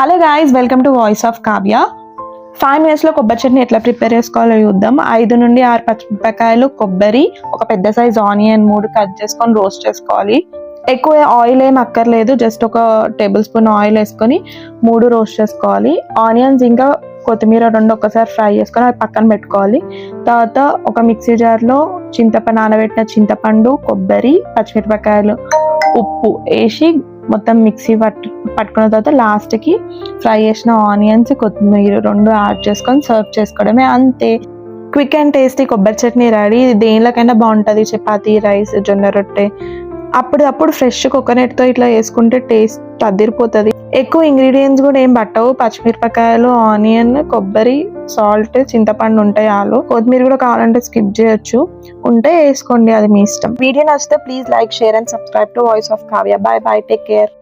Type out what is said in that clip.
Hello guys, welcome to voice of Kavya. 5 minutes లో కొబ్బరి చట్నీ ఎట్లా ప్రిపేర్ చేసుకోవాలో చూద్దాం. 5 నుండి 6 పచ్చిమిరపకాయలు, కొబ్బరి, ఒక పెద్ద సైజ్ ఆనియన్ 3 కట్ చేసుకొని రోస్ట్ చేసుకోవాలి. ఎక్కువ ఆయిల్ ఏం అక్కర్లేదు, జస్ట్ ఒక టేబుల్ స్పూన్ ఆయిల్ వేసుకొని 3 రోస్ట్ చేసుకోవాలి. ఆనియన్స్ ఇంకా కొత్తిమీర 2 ఒక్కసారి ఫ్రై చేసుకొని అవి పక్కన పెట్టుకోవాలి. తర్వాత ఒక మిక్సీ జార్లో నానబెట్టిన చింతపండు, కొబ్బరి, పచ్చిమిరపకాయలు, ఉప్పు వేసి మొత్తం మిక్సీ పట్టుకున్న తర్వాత లాస్ట్కి ఫ్రై చేసిన ఆనియన్స్, కొత్తిమీర 2 యాడ్ చేసుకొని సర్వ్ చేసుకోవడమే, అంతే. క్విక్ అండ్ టేస్టీ కొబ్బరి చట్నీ రెడీ. ఇది దేనిలోకైనా బాగుంటుంది, చపాతీ, రైస్, జొన్న రొట్టె. అప్పుడు ఫ్రెష్ కోకోనట్తో ఇట్లా వేసుకుంటే టేస్ట్ అదిరిపోతుంది. ఎక్కువ ఇంగ్రీడియంట్స్ కూడా ఏం పట్టవు, పచ్చిమిరపకాయలు, ఆనియన్, కొబ్బరి, సాల్ట్, చింతపండు ఉంటాయి. ఆలు కొత్తిమీర కూడా కావాలంటే స్కిప్ చేయొచ్చు, ఉంటే వేసుకోండి, అది మీ ఇష్టం. వీడియో నచ్చితే please like, share and subscribe to voice of Kavya. By by, take care.